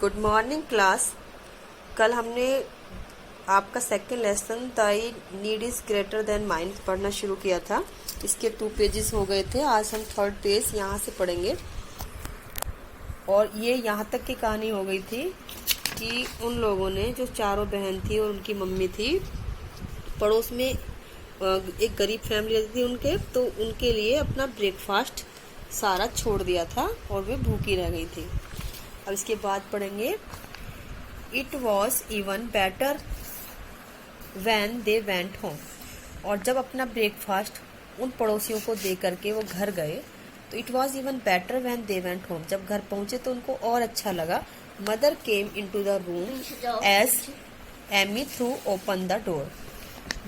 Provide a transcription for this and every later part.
Good morning class. कल हमने आपका सेकेंड लेसन ताई need is greater than mind पढ़ना शुरू किया था। इसके 2 पेजेस हो गए थे। आज हम 3rd पेज यहाँ से पढ़ेंगे। और ये यहाँ तक की कहानी हो गई थी कि उन लोगों ने, जो चारों बहन थी और उनकी मम्मी थी, पड़ोस में एक गरीब फैमिली रहती थी उनके, तो उनके लिए अपना ब्रेकफास्ट सारा छोड़ दिया था और वे भूखी रह गई थी। अब इसके बाद पढ़ेंगे, it was even better when they went home. और जब अपना ब्रेकफास्ट उन पड़ोसियों को दे करके वो घर गए, तो it was even better when they went home, जब घर पहुंचे तो उनको और अच्छा लगा। Mother came into the room as Amy threw open the door.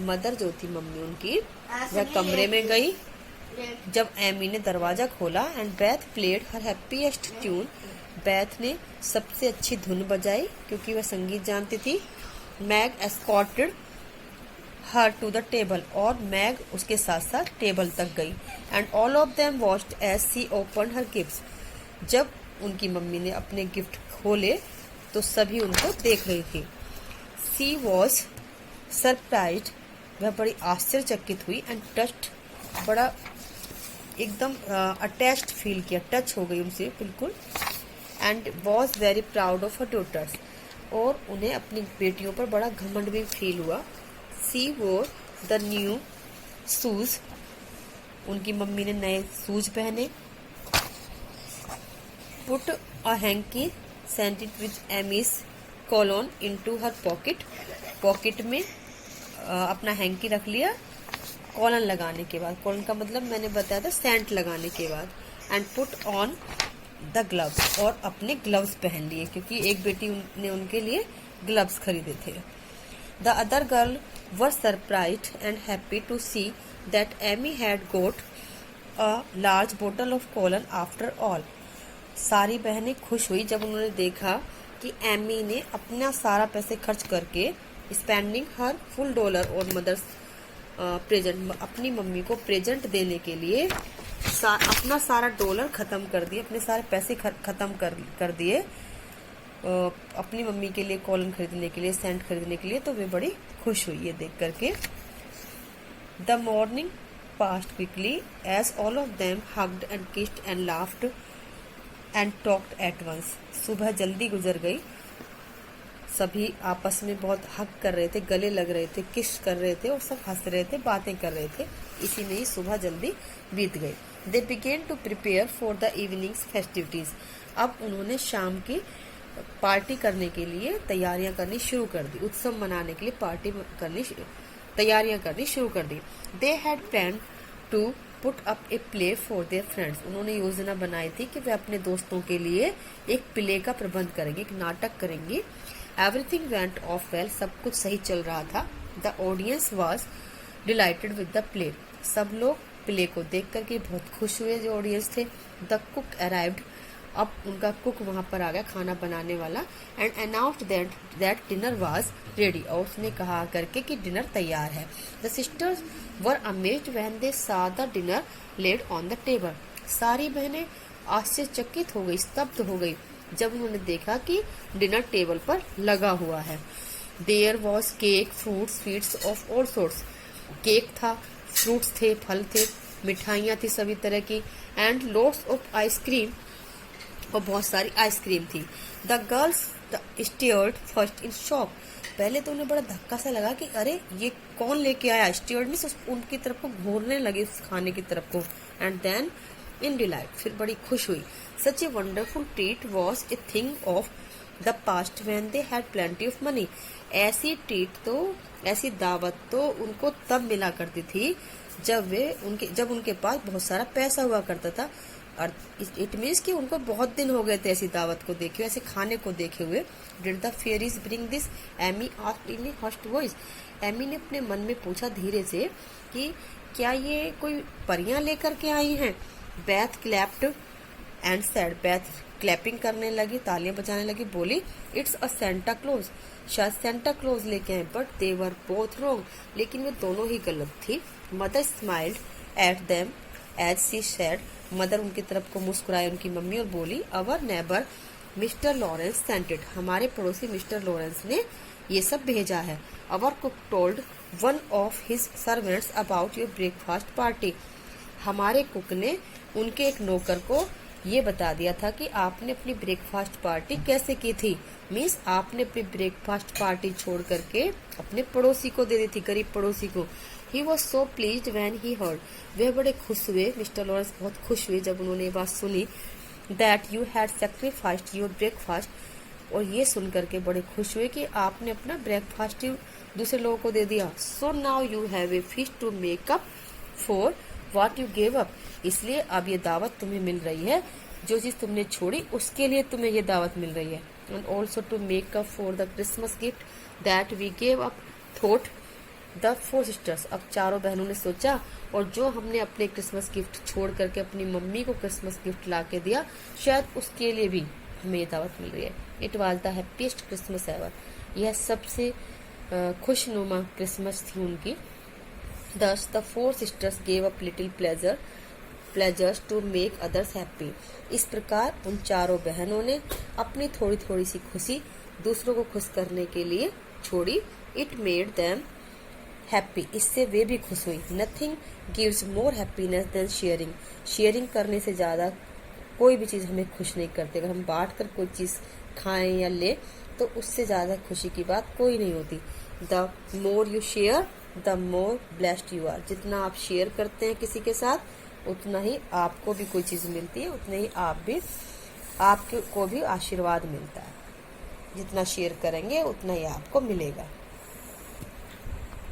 Mother जो थी मम्मी उनकी, वह कमरे में गई जब एमी ने दरवाजा खोला। And Beth played her happiest tune. Beth ने सबसे अच्छी धुन बजाई क्योंकि वह संगीत जानती थी। Meg escorted her to the table, और मैग उसके साथ साथ टेबल तक गई। And all of them watched as she open her gift. जब उनकी मम्मी ने अपने गिफ्ट खोले तो सभी उनको देख रही थी। सी वॉज सरप्राइज्ड, वह बड़ी आश्चर्यचकित हुई। एंड टच्ड, बड़ा एकदम अटैच्ड फील किया, टच हो गई उनसे बिल्कुल। And was very proud of her daughters, और उन्हें अपनी बेटियों पर बड़ा घमंड भी फील हुआ। सी वोर द न्यू शूज, उनकी मम्मी ने नए शूज पहने। Put a hanky sent it with amiss colon into her pocket, pocket में अपना हैंकी रख लिया कॉलन लगाने के बाद। कॉलन का मतलब मैंने बताया था सेंट लगाने के बाद। And put on the gloves, और अपने ग्लव्स पहन लिए क्योंकि एक बेटी ने उनके लिए ग्लव्स खरीदे थे। The other girl were surprised and happy to see that Amy had got a large bottle of cologne after all. सारी बहनें खुश हुई जब उन्होंने देखा कि एमी ने अपना सारा पैसे खर्च करके, स्पेंडिंग हर फुल डॉलर और मदर्स प्रेजेंट, अपनी मम्मी को प्रेजेंट देने के लिए अपना सारा डॉलर खत्म कर दिए, अपने सारे पैसे खत्म कर दिए अपनी मम्मी के लिए कॉलन खरीदने के लिए, सेंट खरीदने के लिए। तो वे बड़ी खुश हुई ये देख करके। The morning passed quickly as all of them hugged and kissed and laughed and talked at once. सुबह जल्दी गुजर गई, सभी आपस में बहुत हक कर रहे थे, गले लग रहे थे, किस कर रहे थे और सब हंस रहे थे, बातें कर रहे थे। इसी में ही सुबह जल्दी बीत गई। They began to prepare for the evening's festivities. अब उन्होंने शाम की पार्टी करने के लिए तैयारियां करनी शुरू कर दी, उत्सव मनाने के लिए तैयारियां करनी शुरू कर दी। They had plan to put up a play for their friends. उन्होंने योजना बनाई थी कि वे अपने दोस्तों के लिए एक प्ले का प्रबंध करेंगे, एक नाटक करेंगे। एवरीथिंग वेंट ऑफ वेल, सब कुछ सही चल रहा था। The audience was dilated with the play, सब लोग प्ले को देख करके बहुत खुश हुए जो ऑडियंस थे। द कुक अराइव्ड, अब उनका कुक वहां पर आ गया, खाना बनाने वाला। And announced that dinner was ready, और उसने कहा करके कि डिनर तैयार है। The sisters were amazed when they saw the dinner laid on the table. सारी बहनें आश्चर्यचकित हो गई, स्तब्ध हो गई जब उन्होंने देखा कि डिनर टेबल पर लगा हुआ है। There was cake, fruits, sweets of all sorts. Cake था, फ्रूट्स थे, फल थे, मिठाइयाँ थी सभी तरह की। एंड लोट्स ऑफ आइसक्रीम, और बहुत सारी आइसक्रीम थी। The girls stared first in shock, पहले तो उन्हें बड़ा धक्का सा लगा कि अरे ये कौन लेके आया। स्टेयर्ड मींस उनकी तरफ को घूरने लगे उस खाने की तरफ को। एंड देन इन डिलाइट, फिर बड़ी खुश हुई। Such a wonderful treat was a thing of the past when they had plenty of money. ऐसी ट्रीट तो, ऐसी दावत तो उनको तब मिला करती थी जब उनके पास बहुत सारा पैसा हुआ करता था। और इट मीन्स कि उनको बहुत दिन हो गए थे ऐसी दावत को देखे हुए, ऐसे खाने को देखे हुए। Did the fairies bring this, Amy asked in a hushed voice. Amy ने अपने मन में पूछा धीरे से कि क्या ये कोई परियां लेकर के आई हैं। Beth clapped and said, Beth clapping करने लगी, तालियां बजाने लगी, बोली इट्स अ सेंटा क्लोज, शायद सेंटा क्लोज लेके आए। But they were both wrong, लेकिन वे दोनों ही गलत थी। Mother smiled at them as she said, mother उनकी तरफ को मुस्कुराई उनकी मम्मी और बोली, our neighbour Mr Lawrence sent it, हमारे पड़ोसी मिस्टर लॉरेंस ने ये सब भेजा है। Our cook told one of his servants about your breakfast party, हमारे कुक ने उनके एक नौकर को ये बता दिया था कि आपने अपनी ब्रेकफास्ट पार्टी कैसे की थी। मीन्स आपने अपनी ब्रेकफास्ट पार्टी छोड़ करके अपने पड़ोसी को दे दी थी, गरीब पड़ोसी को। He was so pleased when he heard, वह बड़े खुश हुए, मिस्टर लॉरेंस बहुत खुश हुए जब उन्होंने ये बात सुनी। That you had sacrificed your breakfast, और ये सुन करके बड़े खुश हुए कि आपने अपना ब्रेकफास्ट दूसरे लोगों को दे दिया। So now you have a feast to make up for what you gave up, इसलिए अब ये दावत तुम्हें मिल रही है, जो चीज तुमने छोड़ी उसके लिए तुम्हें ये दावत मिल रही है। And also to make up for the Christmas gift that we gave up, thought the four sisters, अब चारों बहनों ने सोचा, और जो हमने अपने क्रिसमस गिफ्ट छोड़ करके अपनी मम्मी को क्रिसमस गिफ्ट ला के दिया, शायद उसके लिए भी हमें ये दावत मिल रही है। It was the happiest Christmas ever, यह सबसे खुशनुमा क्रिसमस थी उनकी। Thus the four sisters gave up little pleasures to make others happy, इस प्रकार उन चारों बहनों ने अपनी थोड़ी थोड़ी सी खुशी दूसरों को खुश करने के लिए छोड़ी। It made them happy, इससे वे भी खुश हुई। Nothing gives more happiness than sharing, sharing करने से ज्यादा कोई भी चीज हमें खुश नहीं करती। अगर हम बांट कर कोई चीज खाएं या ले तो उससे ज्यादा खुशी की बात कोई नहीं होती। The more you share the more blessed you are, जितना आप शेयर करते हैं किसी के साथ उतना ही आपको भी कोई चीज मिलती है, उतने ही आपको भी आशीर्वाद मिलता है। जितना शेयर करेंगे उतना ही आपको मिलेगा।